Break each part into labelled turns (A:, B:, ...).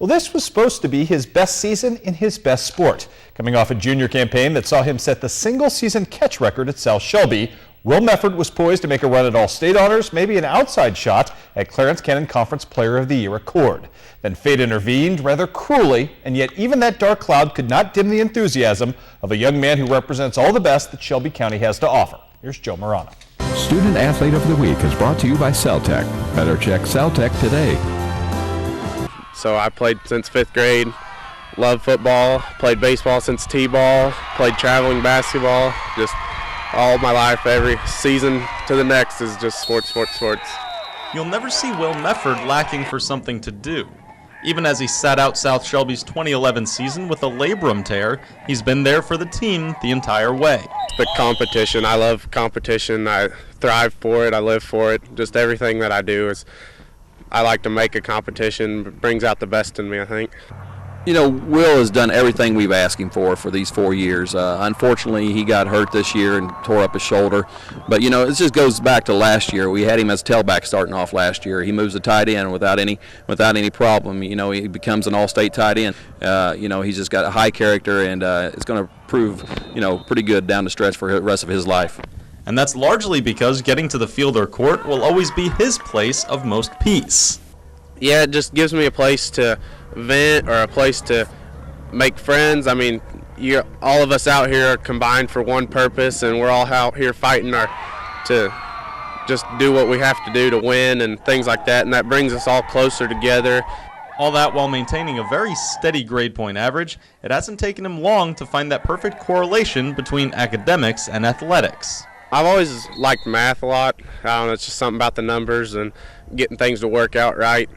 A: Well, this was supposed to be his best season in his best sport. Coming off a junior campaign that saw him set the single-season catch record at South Shelby, Will Mefford was poised to make a run at All-State honors, maybe an outside shot at Clarence Cannon Conference Player of the Year accord. Then fate intervened rather cruelly, and yet even that dark cloud could not dim the enthusiasm of a young man who represents all the best that Shelby County has to offer. Here's Joe Marano.
B: Student Athlete of the Week is brought to you by Celtech. Better check Celtech today.
C: So I played since 5th grade, love football, played baseball since t-ball, played traveling basketball, just all my life, every season to the next is just sports, sports, sports.
D: You'll never see Will Mefford lacking for something to do. Even as he sat out South Shelby's 2011 season with a labrum tear, he's been there for the team the entire way.
C: The competition, I love competition, I thrive for it, I live for it, just everything that I do is, I like to make a competition, it brings out the best in me, I think.
E: You know, Will has done everything we've asked him for these 4 years. Unfortunately, he got hurt this year and tore up his shoulder. But, you know, it just goes back to last year. We had him as tailback starting off last year. He moves the tight end without any problem. You know, he becomes an all-state tight end. You know, he's just got a high character, and it's going to prove, you know, pretty good down the stretch for the rest of his life.
D: And that's largely because getting to the field or court will always be his place of most peace.
C: Yeah, it just gives me a place to vent or a place to make friends. I mean, all of us out here are combined for one purpose, and we're all out here fighting to just do what we have to do to win and things like that, and that brings us all closer together.
D: All that while maintaining a very steady grade point average. It hasn't taken him long to find that perfect correlation between academics and athletics.
C: I've always liked math a lot. I don't know, it's just something about the numbers and getting things to work out right.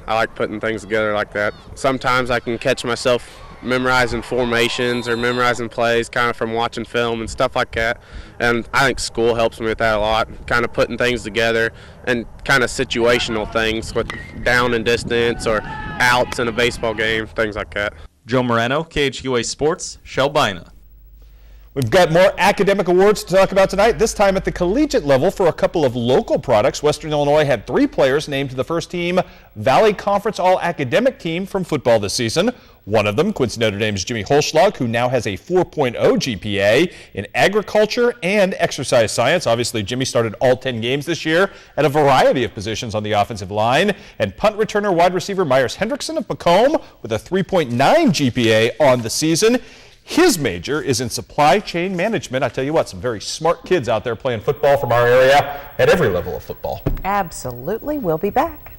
C: I like putting things together like that. Sometimes I can catch myself memorizing formations or memorizing plays kind of from watching film and stuff like that. And I think school helps me with that a lot, kind of putting things together and kind of situational things with down and distance or outs in a baseball game, things like that.
D: Joe Moreno, KHQA Sports, Shelbina.
A: We've got more academic awards to talk about tonight, this time at the collegiate level for a couple of local products. Western Illinois had 3 players named to the first team Valley Conference All-Academic Team from football this season. One of them, Quincy Notre Dame's Jimmy Holschlag, who now has a 4.0 GPA in agriculture and exercise science. Obviously, Jimmy started all 10 games this year at a variety of positions on the offensive line. And punt returner wide receiver Myers Hendrickson of Macomb with a 3.9 GPA on the season. His major is in supply chain management. I tell you what, some very smart kids out there playing football from our area at every level of football.
F: Absolutely. We'll be back.